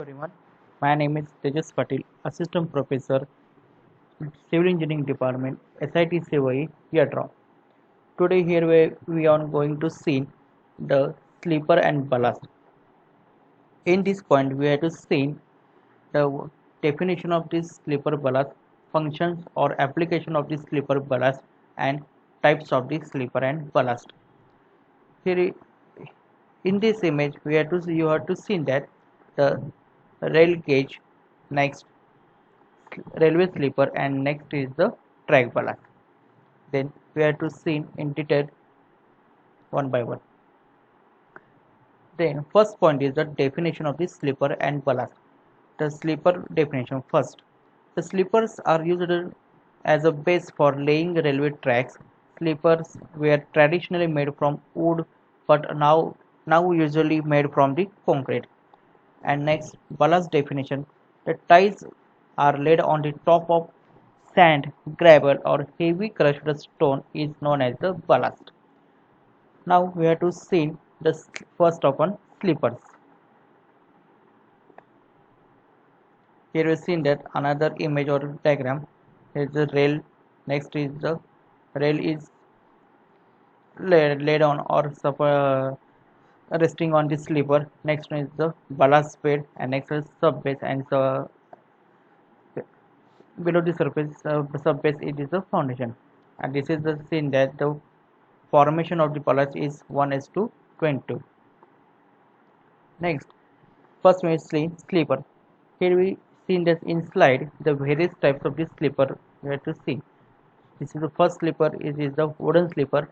Everyone. My name is Tejas Patil, Assistant Professor, Civil Engineering Department, SIT Sevai, Yatra. Today here we are going to see the sleeper and ballast. In this point, we have to see the definition of this sleeper ballast, functions or application of this sleeper ballast, and types of the sleeper and ballast. Here in this image, you have to see that the rail gauge, next railway sleeper, and next is the track ballast. Then we have to see in detail one by one. Then first point is the definition of the sleeper and ballast. The sleeper definition first. The sleepers are used as a base for laying railway tracks. Sleepers were traditionally made from wood, but now usually made from the concrete. And next, ballast definition. The ties are laid on the top of sand, gravel, or heavy crushed stone is known as the ballast. Now we have to see the first of one sleepers. Here we see that another image or diagram. Here is the rail. Next is the rail is laid on or resting on the sleeper. Next one is the ballast bed, and next is sub base, and below the surface subbase it is the foundation. And this is the scene that the formation of the ballast is 1:22. Next, first one is sleeper. Here we see in this in slide the various types of the sleeper we have to see. This is the first sleeper, is the wooden sleeper.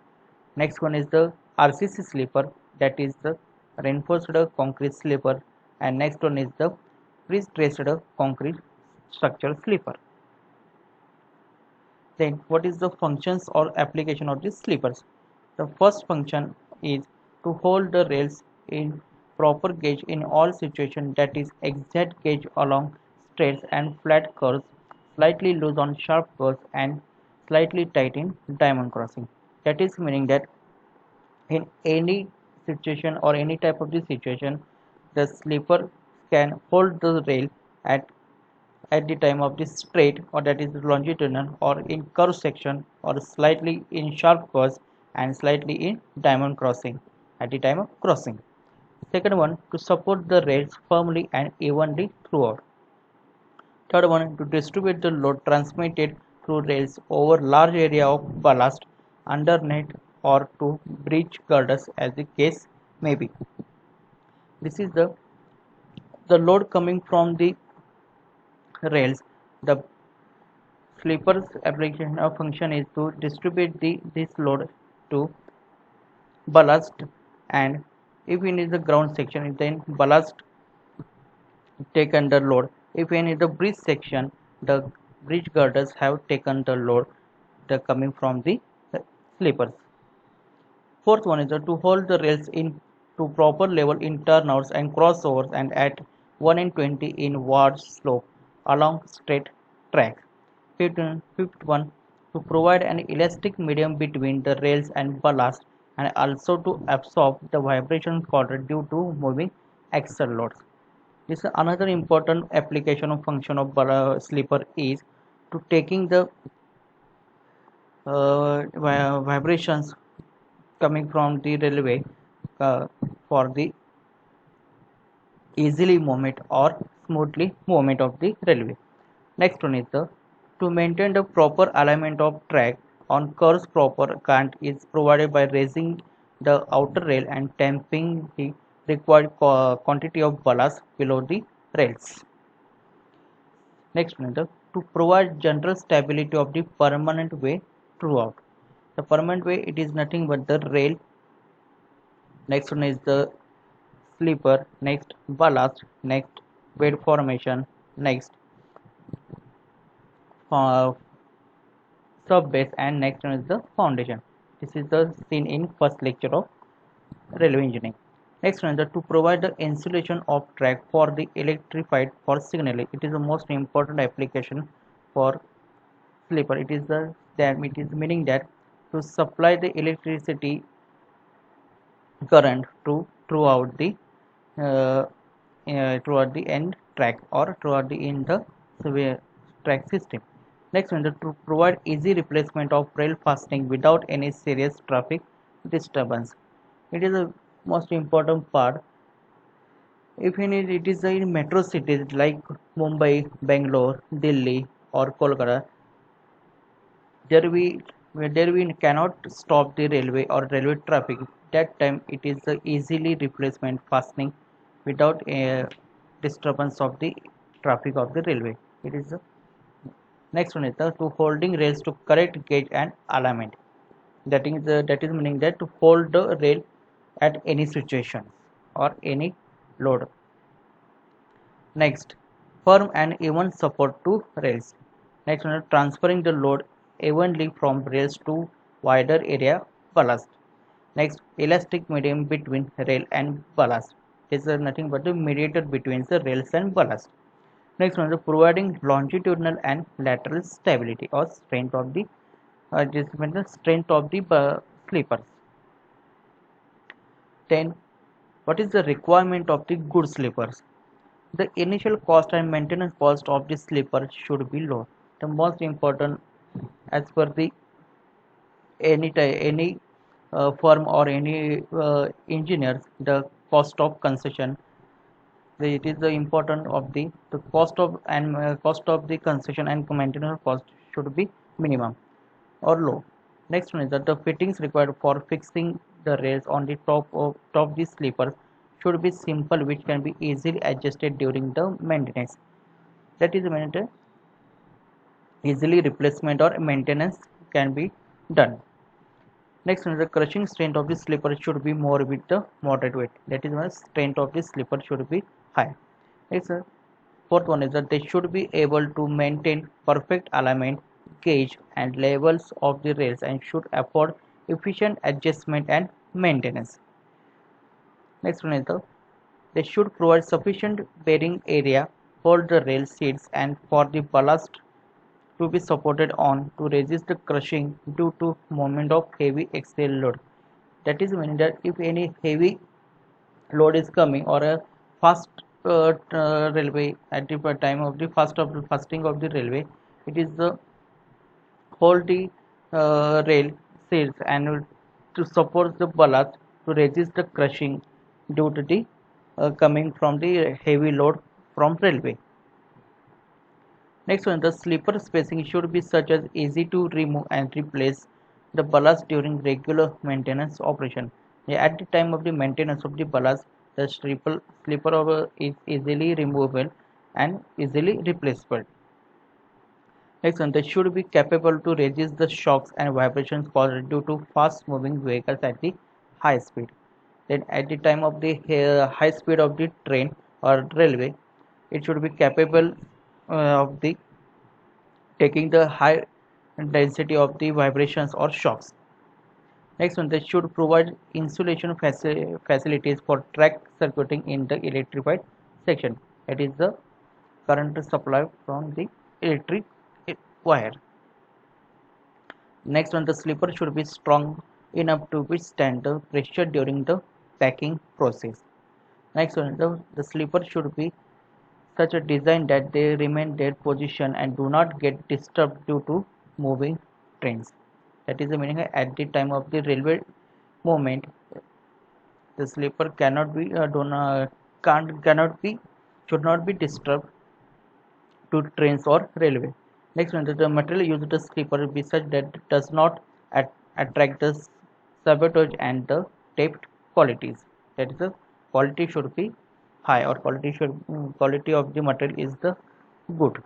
Next one is the RCC sleeper, that is the reinforced concrete sleeper. And next one is the pre-stressed concrete structure sleeper. Then what is the functions or application of these sleepers? The first function is to hold the rails in proper gauge in all situations, that is exact gauge along straight and flat curves, slightly loose on sharp curves, and slightly tight in diamond crossing. That is meaning that in any situation or any type of the situation, the sleeper can hold the rail at the time of the straight, or that is longitudinal, or in curved section, or slightly in sharp curves, and slightly in diamond crossing at the time of crossing. Second one, to support the rails firmly and evenly throughout. Third one, to distribute the load transmitted through rails over large area of ballast underneath, or to bridge girders as the case may be. This is the load coming from the rails. The sleeper's application of function is to distribute this load to ballast, and if it is the ground section, then ballast taken the load. If in the bridge section, the bridge girders have taken the load the coming from the sleepers. Fourth one is to hold the rails in to proper level in turnouts and crossovers, and at 1:20 in ward slope along straight track. Fifth one, to provide an elastic medium between the rails and ballast, and also to absorb the vibration caused due to moving axle loads. This is another important application of function of sleeper is to taking the vibrations coming from the railway uh, for the easily movement or smoothly movement of the railway. Next one is the to maintain the proper alignment of track on curves. Proper current is provided by raising the outer rail and damping the required quantity of ballast below the rails. Next one is the to provide general stability of the permanent way throughout. The permanent way, it is nothing but the rail. Next one is the sleeper, next ballast, next bed formation, next uh, sub base, and next one is the foundation. This is the seen in first lecture of railway engineering. Next one is the to provide the insulation of track for the electrified for signaling. It is the most important application for sleeper. It is the that it is meaning that to supply the electricity current to throughout the uh, toward the end track or toward the in the track system. Next one, to provide easy replacement of rail fastening without any serious traffic disturbance. It is the most important part. If you need, it is in metro cities like Mumbai, Bangalore, Delhi, or Kolkata. There we cannot stop the railway or railway traffic. That time it is the easily replacement fastening without a disturbance of the traffic of the railway. It is the next one is the to holding rails to correct gauge and alignment. That is meaning that to hold the rail at any situation or any load. Next, firm and even support to rails. Next one, transferring the load evenly from rails to wider area ballast. Next, elastic medium between rail and ballast. This is nothing but the mediator between the rails and ballast. Next one is providing longitudinal and lateral stability or strength of the strength of the sleepers. Then, what is the requirement of the good sleepers? The initial cost and maintenance cost of the sleeper should be low. The most important, as per the any firm or any engineers, the cost of concession. It is the important of the cost of the concession and maintenance cost should be minimum or low. Next one is that the fittings required for fixing the rails on the top the sleeper should be simple, which can be easily adjusted during the maintenance. That is the easily replacement or maintenance can be done. Next one is the crushing strength of the sleeper should be more with the moderate weight. That is why strength of the sleeper should be high. Next, fourth one is that they should be able to maintain perfect alignment, gauge and levels of the rails and should afford efficient adjustment and maintenance. Next one is they should provide sufficient bearing area, hold the rail seats and for the ballast to be supported on to resist the crushing due to moment of heavy axial load. That is meaning that if any heavy load is coming or a fast railway at the time of the fasting of the railway, it is the hold the rail sails and to support the ballast to resist the crushing due to the coming from the heavy load from railway. Next one, the sleeper spacing should be such as easy to remove and replace the ballast during regular maintenance operation. At the time of the maintenance of the ballast, the sleeper is easily removable and easily replaceable. Next one, they should be capable to resist the shocks and vibrations caused due to fast moving vehicles at the high speed. Then at the time of the high speed of the train or railway, it should be capable of the taking the high density of the vibrations or shocks. Next one, they should provide insulation facilities for track circuiting in the electrified section. That is the current supply from the electric wire. Next one, the sleeper should be strong enough to withstand the pressure during the packing process. Next one, the sleeper should be such a design that they remain their position and do not get disturbed due to moving trains. That is the meaning at the time of the railway movement, the sleeper cannot be should not be disturbed to trains or railway. Next one, the material used the sleeper be such that it does not attract the sabotage and the taped qualities. That is the quality should be high or quality of the material is the good.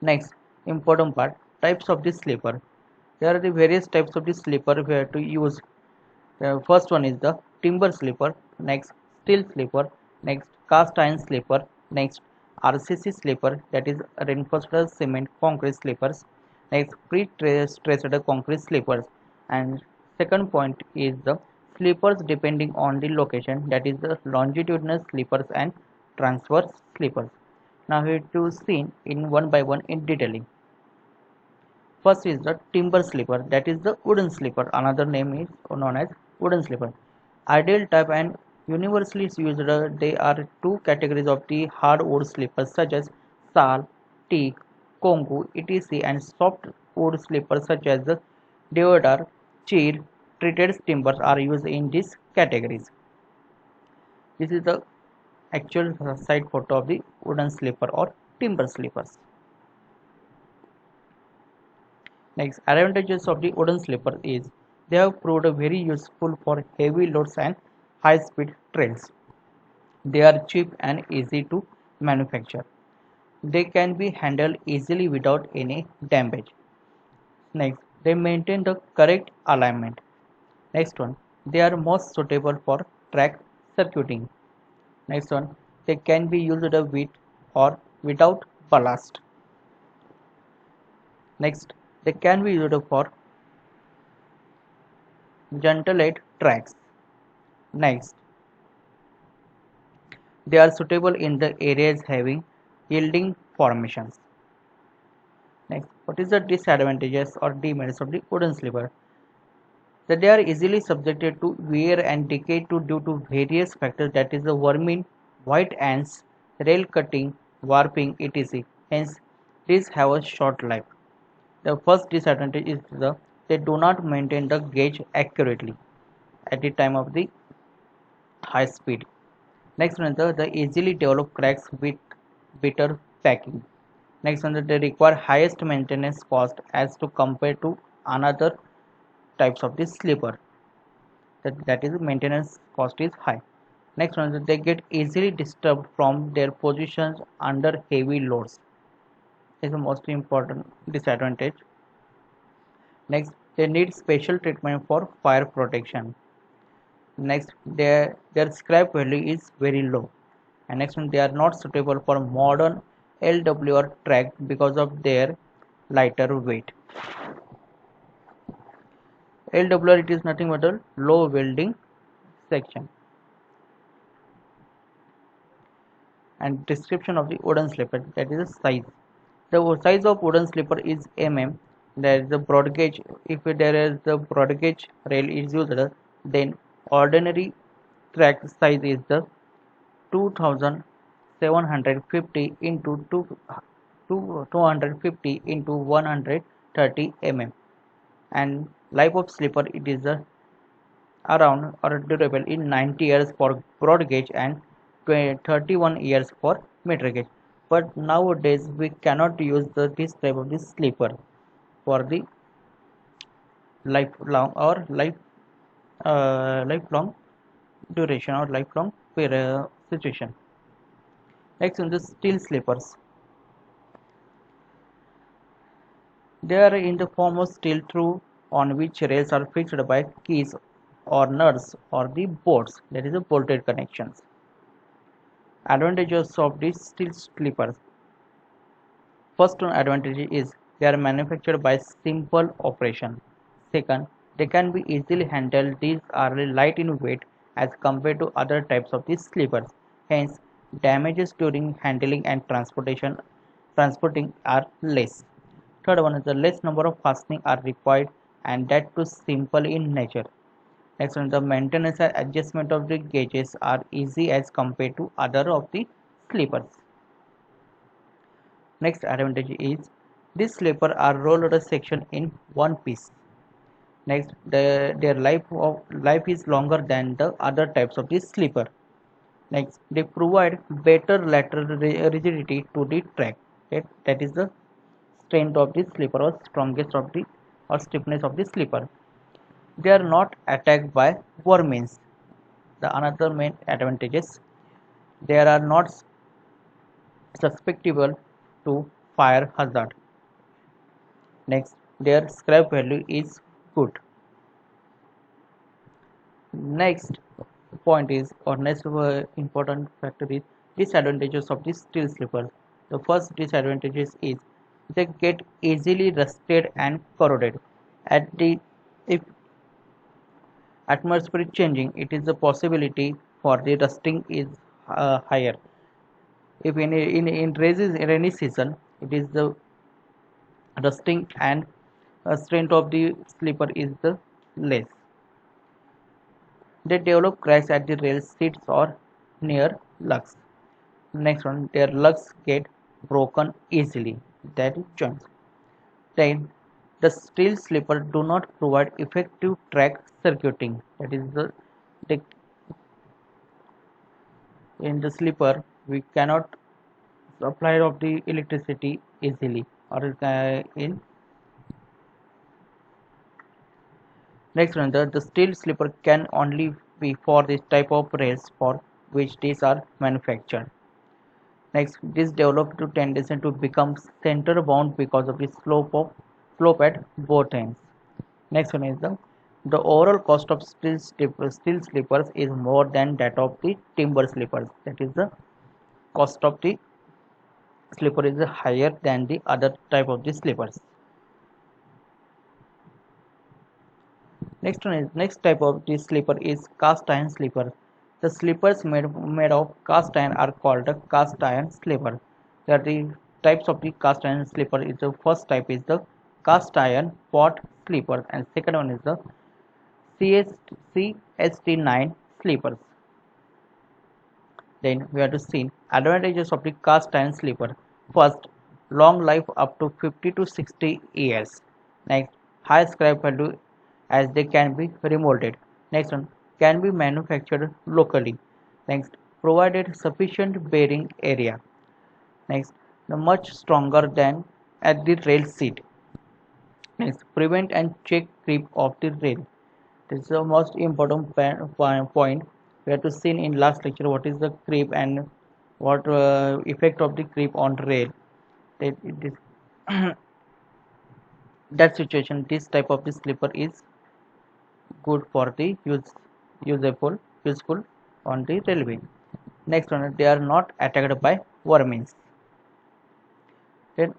Next important part, types of the sleeper. There are the various types of the sleeper we have to use. The first one is the timber sleeper, next steel sleeper, next cast iron sleeper, next RCC sleeper, that is reinforced cement concrete sleepers, next pre-stressed concrete sleepers, and second point is the sleepers depending on the location, that is the longitudinal sleepers and transverse sleepers. Now we have to see in one by one in detailing. First is the timber sleeper, that is the wooden sleeper. Another name is known as wooden sleeper. Ideal type and Universally used, there are two categories of the hardwood slippers such as sal, teak, kongu, etc. and softwood slippers such as the deodar, cheer, treated timbers are used in these categories. This is the actual side photo of the wooden slipper or timber slippers. Next, advantages of the wooden slipper is they have proved very useful for heavy loads and high-speed trails. They are cheap and easy to manufacture. They can be handled easily without any damage. Next, they maintain the correct alignment. Next one, they are most suitable for track circuiting. Next one, they can be used with or without ballast. Next, they can be used for gentleate tracks. Next, they are suitable in the areas having yielding formations. Next, what is the disadvantages or demerits of the wooden slipper? That they are easily subjected to wear and decay due to various factors, that is the vermin, white ants, rail cutting, warping, etc. Hence, these have a short life. The first disadvantage is they do not maintain the gauge accurately at the time of the high speed. Next one is the easily develop cracks with better packing. Next one, they require highest maintenance cost as to compare to another types of the slipper. That is maintenance cost is high. Next one is they get easily disturbed from their positions under heavy loads. Is the most important disadvantage. Next, they need special treatment for fire protection. Next, their scrap value is very low. And next one, they are not suitable for modern LWR track because of their lighter weight. LWR, it is nothing but a low welding section. And description of the wooden slipper, that is the size. The size of wooden slipper is mm. There is the broad gauge. If there is the broad gauge rail is used, then ordinary track size is the 2750 into 250 into 130 mm, and life of slipper it is around or durable in 90 years for broad gauge and 31 years for meter gauge. But nowadays we cannot use this type of this slipper for the lifelong or lifelong duration or lifelong situation. Next in the steel slippers, they are in the form of steel through on which rails are fixed by keys or nuts or the bolts, that is the bolted connections. Advantages of these steel slippers. First one advantage is they are manufactured by simple operation. Second, they can be easily handled. These are light in weight as compared to other types of these slippers. Hence, damages during handling and transporting are less. Third one is the less number of fastening are required and that too simple in nature. Next one, the maintenance and adjustment of the gauges are easy as compared to other of the slippers. Next advantage is these slippers are rolled section in one piece. Next, their life is longer than the other types of this slipper. Next, they provide better lateral rigidity to the track. Okay? That is the strength of the slipper or strongest of the or stiffness of the slipper. They are not attacked by vermins. The another main advantages, they are not susceptible to fire hazard. Next, their scrap value is good. Next point is or next important factor is disadvantages of the steel slippers. The first disadvantages is they get easily rusted and corroded. At the if atmospheric changing, it is a possibility for the rusting is higher. If in rainy season, it is the rusting and strength of the slipper is the less. They develop cracks at the rail seats or near lugs. Next one, their lugs get broken easily. That is joints. Then the steel slipper do not provide effective track circuiting. That is the in the slipper we cannot supply of the electricity easily or in next one the steel slipper can only be for this type of rails for which these are manufactured. Next, this developed to tendency to become center bound because of the slope at both ends. Next one is the overall cost of steel slippers is more than that of the timber slippers. That is the cost of the slipper is higher than the other type of the slippers. Next type of the slipper is cast iron slipper. The slippers made of cast iron are called the cast iron slipper. There are the types of the cast iron slipper. Is the first type is the cast iron pot slipper, and second one is the CST9 slippers. Then we have to see advantages of the cast iron slipper. First, long life up to 50 to 60 years. Next, high scrap value as they can be remolded. Next one, can be manufactured locally. Next, provided sufficient bearing area. Next, the much stronger than at the rail seat. Next, prevent and check creep of the rail. This is the most important point. We have to see in last lecture what is the creep and what effect of the creep on rail. It is that situation. This type of the slipper is good for the useful on the railway. Next one, they are not attacked by vermins. Then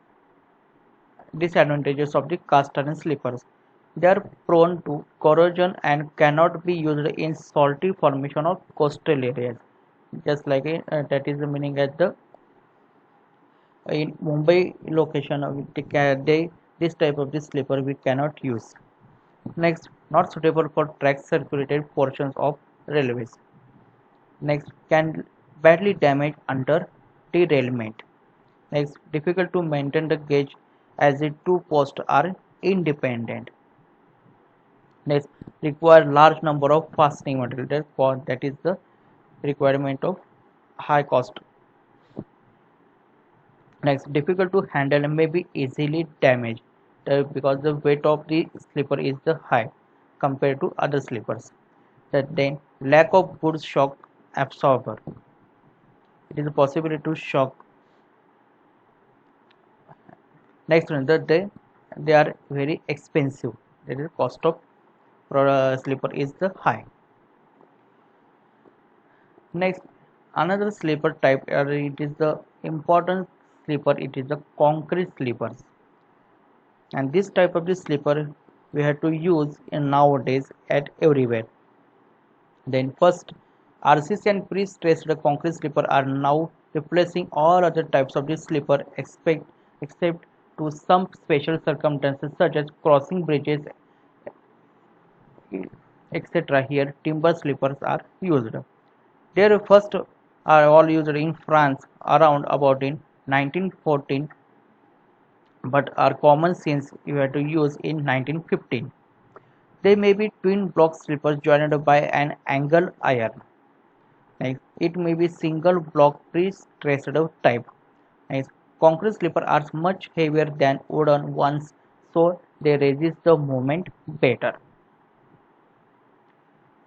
disadvantages of the cast iron slippers. They are prone to corrosion and cannot be used in salty formation of coastal areas. Just like that is the meaning at the in Mumbai location this type of the slipper we cannot use. Next, not suitable for track circulated portions of railways. Next, can badly damage under derailment. Next, difficult to maintain the gauge as the two posts are independent. Next, require large number of fastening material. That is the requirement of high cost. Next, difficult to handle and may be easily damaged because the weight of the slipper is the high compared to other slippers. Then lack of good shock absorber. It is a possibility to shock. Next one, they are very expensive. That is cost of slipper is the high. Next, another slipper type it is the important slipper. It is the concrete slippers, and this type of the slipper we have to use in nowadays at everywhere. Then first, RCC and pre-stressed concrete slipper are now replacing all other types of the slipper except to some special circumstances such as crossing bridges, etc. Here timber slippers are used. Their first are all used in France around about in 1914, but are common since you have to use in 1915. They may be twin block slippers joined by an angle iron. Next, it may be single block pre-stressed type. Next, concrete slippers are much heavier than wooden ones, so they resist the movement better.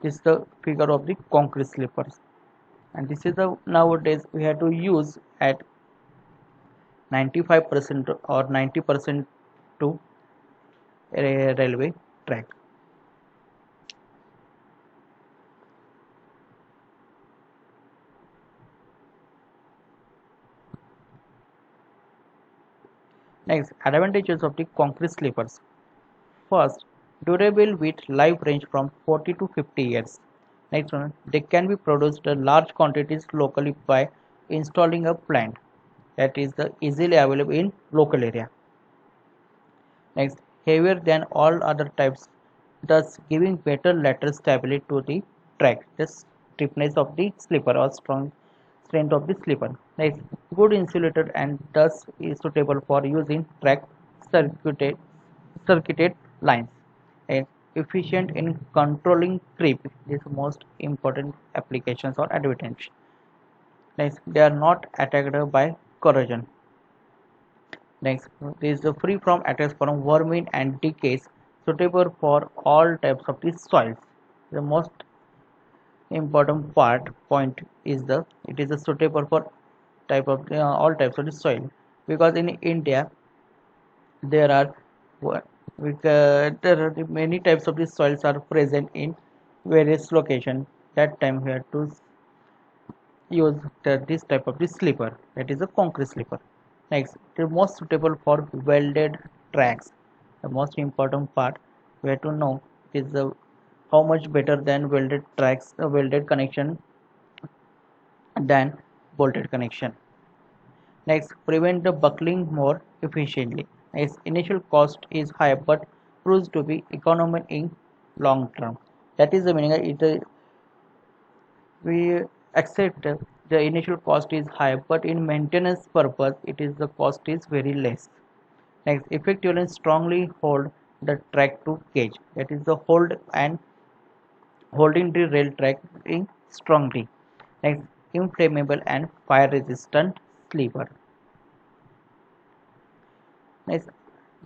This is the figure of the concrete slippers, and this is the nowadays we have to use at 95% or 90% to a railway track. Next, advantages of the concrete slippers. First, durable with life range from 40 to 50 years. Next one, they can be produced in large quantities locally by installing a plant that is easily available in local area. Next, heavier than all other types, thus giving better lateral stability to the track, the stiffness of the slipper or strength of the slipper. Next, good insulated and thus is suitable for use in track circuited lines and efficient in controlling creep. This is most important applications or advantage. Next, they are not attacked by corrosion. Next, this is free from attacks from vermin and decays, suitable for all types of the soils. The most important point is the it is a suitable for type of all types of the soil, because in India there are there are many types of the soils are present in various locations. That time we have to use this type of the slipper, that is a concrete slipper. Next, the most suitable for welded tracks. The most important part we have to know is how much better than welded tracks, welded connection than bolted connection. Next, prevent the buckling more efficiently. Its initial cost is high but proves to be economical in long term. That is the meaning. We accept the initial cost is high, but in maintenance purpose, the cost is very less. Next, effectively and strongly hold the track to gauge. That is the hold and holding the rail track in strongly. Next, inflammable and fire resistant sleeper. Next,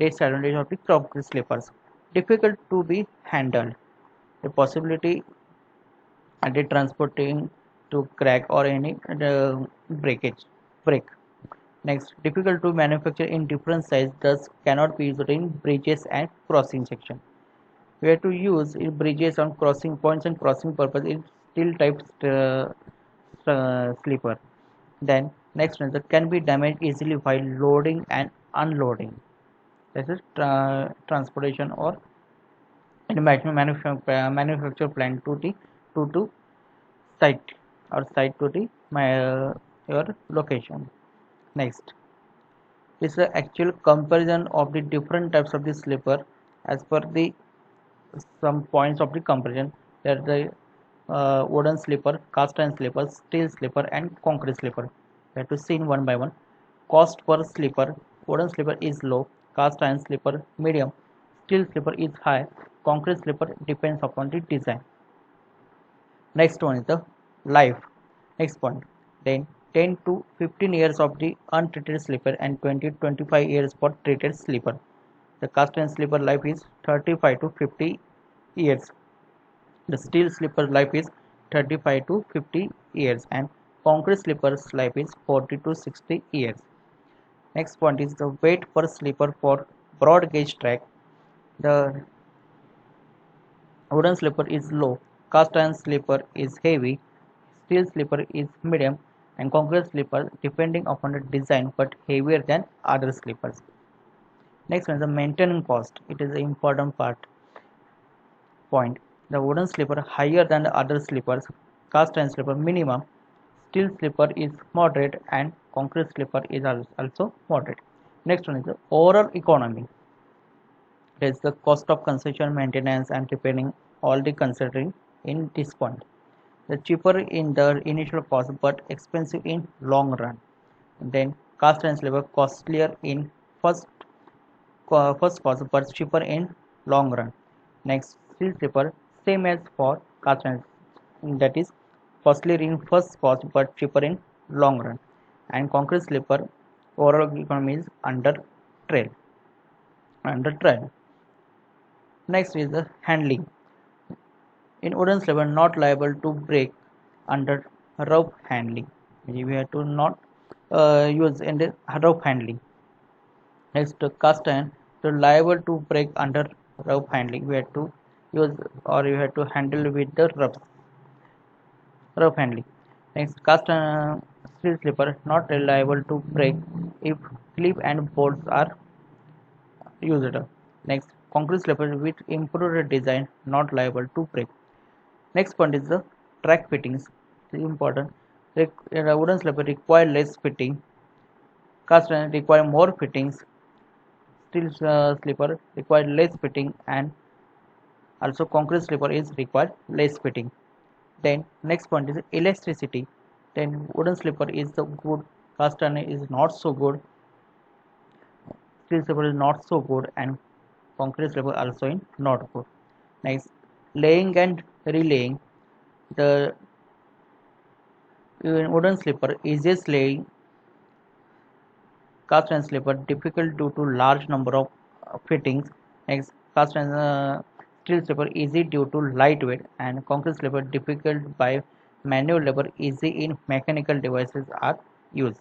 disadvantage of the concrete sleepers. Difficult to be handled. The possibility and the transporting to crack or any break. Next, difficult to manufacture in different size, thus cannot be used in bridges and crossing section. We have to use bridges on crossing points and crossing purpose in steel type sleeper. Then next one, that can be damaged easily while loading and unloading. That is transportation or in manufacture plant to site or site to the your location. Next, this is the actual comparison of the different types of the slipper as per the some points of the comparison. There the wooden slipper, cast iron slipper, steel slipper, and concrete slipper. We have to see in one by one. Cost per slipper: wooden slipper is low, cast iron slipper medium, steel slipper is high, concrete slipper depends upon the design. Next one is the life. Next point. Then 10 to 15 years of the untreated slipper and 20 to 25 years for treated slipper. The cast iron slipper life is 35 to 50 years. The steel slipper life is 35 to 50 years and concrete slipper's life is 40 to 60 years. Next point is the weight per slipper for broad gauge track. The wooden slipper is low, cast iron slipper is heavy, steel slipper is medium, and concrete slipper depending upon the design but heavier than other slippers. Next one is the maintenance cost. It is an important point. The wooden slipper higher than the other slippers, cast iron slipper minimum, steel slipper is moderate, and concrete slipper is also moderate. Next one is the overall economy. It is the cost of construction, maintenance, and repairing, all the considering in this point. The cheaper in the initial cost but expensive in long run. Then cast iron slipper costlier in first cost but cheaper in long run. Next, steel slipper same as for cast iron, that is costlier in first cost but cheaper in long run. And concrete slipper overall economy is under trail. Next is the handling. In wooden slipper not liable to break under rough handling. We have to not use in the rough handling. Next, cast iron to liable to break under rough handling. We have to use or you have to handle with the rough handling. Next, cast iron steel slipper not liable to break if clip and bolts are used. Next, concrete slipper with improved design not liable to break. Next point is the track fittings. It is important. Wooden slipper require less fitting. Cast iron require more fittings. Steel slipper require less fitting, and also concrete slipper is required less fitting. Then next point is elasticity. Then wooden slipper is the good, cast iron is not so good, steel slipper is not so good, and concrete slipper also in not good. Next, laying and relaying. The wooden slipper easiest laying, cast iron slipper difficult due to large number of fittings. Next, cast iron steel slipper easy due to lightweight, and concrete slipper difficult by manual labor, easy in mechanical devices are used,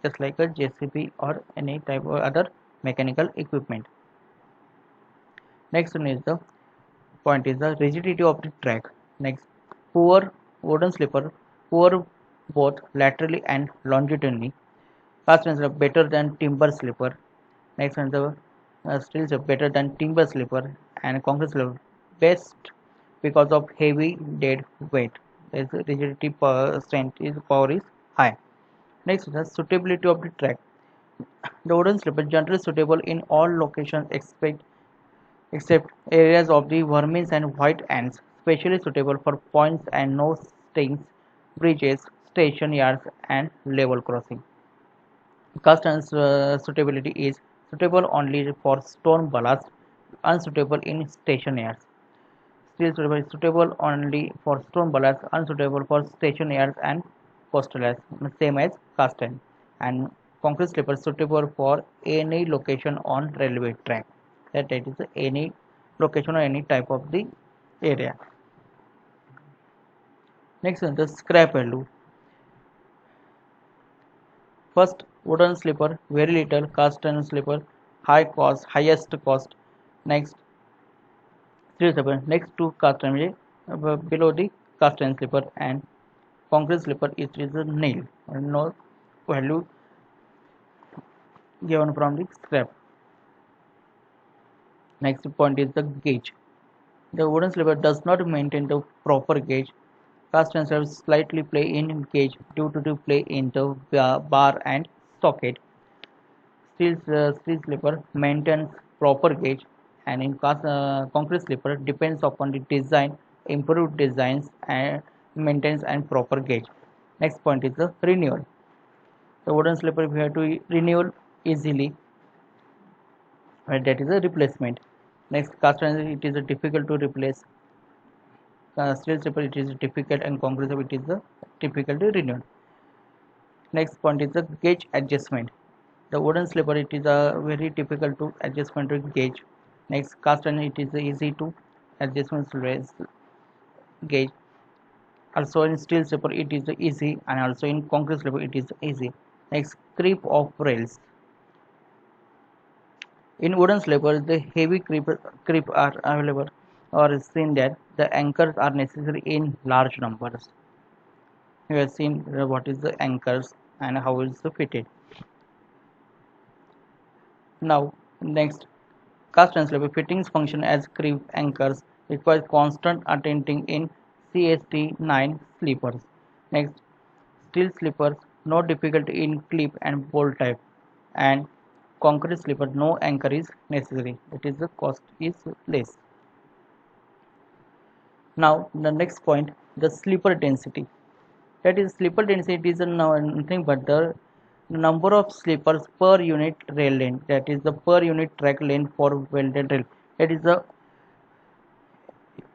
just like a JCB or any type of other mechanical equipment. Next one is the point is the rigidity of the track. Next, poor wooden slipper, poor both laterally and longitudinally. Cast iron slipper better than timber slipper. Next one, the steel slipper better than timber slipper, and concrete slipper best because of heavy dead weight. Its rigidity strength is power is high. Next, the suitability of the track. The wooden slipper generally suitable in all locations except areas of the vermins and white ants, specially suitable for points and no stings, bridges, station yards, and level crossing. Cast iron suitability is suitable only for stone ballast, unsuitable in station yards. Steel slipper is suitable only for stone ballast, unsuitable for station yards and coastal yards, same as cast iron. And concrete slipper suitable for any location on railway track. That is any location or any type of the area. Next is the scrap value. First, wooden slipper, very little. Cast iron slipper, high cost, highest cost. Next, steel slipper, next to cast iron, below the cast iron slipper, and concrete slipper it is a nil, no value given from the scrap. Next point is the gauge. The wooden slipper does not maintain the proper gauge. Cast iron slipper slightly play in gauge due to the play in the bar and socket. Steel slipper maintains proper gauge, and in concrete slipper depends upon the design, improved designs, and maintenance and proper gauge. Next point is the renewal. The wooden slipper we have to renew easily, and that is a replacement. Next, cast iron it is difficult to replace. Steel slipper it is difficult, and concrete slipper it is difficult to renew. Next point is the gauge adjustment. The wooden slipper it is very difficult to adjustment to gauge. Next, cast iron it is easy to adjustment gauge. Also in steel slipper it is easy, and also in concrete slipper it is easy. Next, creep of rails. In wooden slippers, the heavy creep are available or seen that the anchors are necessary in large numbers. You have seen what is the anchors and how is it fitted. Now, next, cast iron slipper fittings function as creep anchors, requires constant attending in CST9 sleepers. Next, steel slippers, no difficulty in clip and bolt type, and concrete slipper, no anchor is necessary, that is the cost is less. Now the next point, the slipper density. That is slipper density is nothing but the number of slippers per unit rail length, that is the per unit track length for welded rail. That is the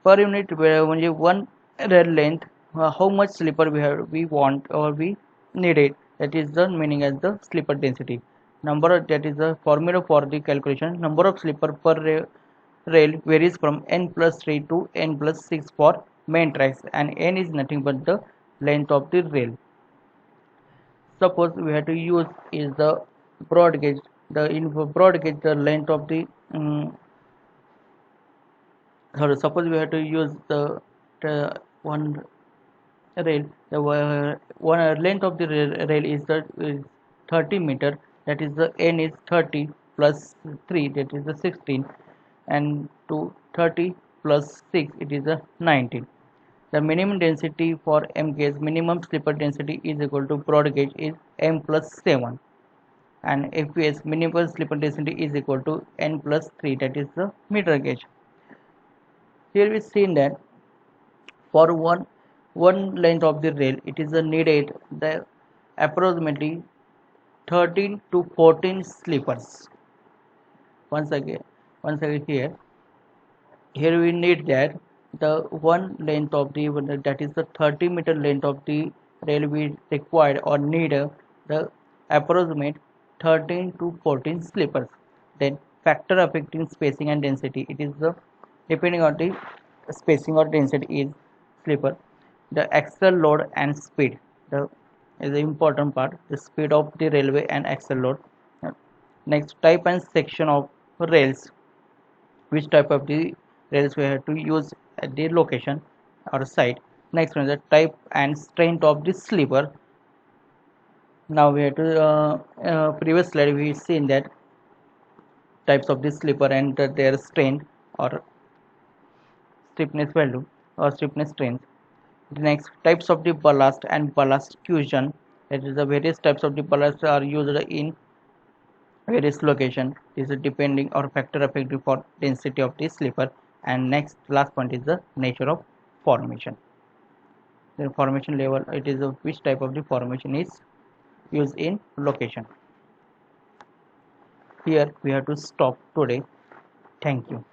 per unit only one rail length, how much slipper we want or we need it, that is the meaning as the slipper density. Number, that is the formula for the calculation. Number of slipper per rail varies from n plus 3 to n plus 6 for main tracks, and n is nothing but the length of the rail. Suppose we have to use is the broad gauge. In broad gauge the length of the suppose we have to use the one rail, the one length of the rail is the 30 meter, that is the n is 30 plus 3, that is the 16, and to 30 plus 6 it is the 19. The minimum density for M gauge, minimum slipper density is equal to broad gauge is M plus 7, and FPS minimum slipper density is equal to N plus 3, that is the meter gauge. Here we seen that For one length of the rail, it is needed the approximately 13 to 14 sleepers. Once again here we need that the one length of the that is the 30-meter length of the rail we required or need the approximate 13 to 14 sleepers. Then factor affecting spacing and density, it is the depending on the spacing or density is sleeper, the axle load and speed, the is the important part, the speed of the railway and axle load. Next, type and section of rails, which type of the rails we have to use at the location or site. Next one is the type and strength of the sleeper. Now we have to previous slide we seen that types of the sleeper and their strength or stiffness value or stiffness strength. The next, types of the ballast and ballast fusion, that is the various types of the ballast are used in various location, is depending or factor affecting for density of the sleeper. And next last point is the nature of formation, the formation level, it is which type of the formation is used in location. Here we have to stop today. Thank you.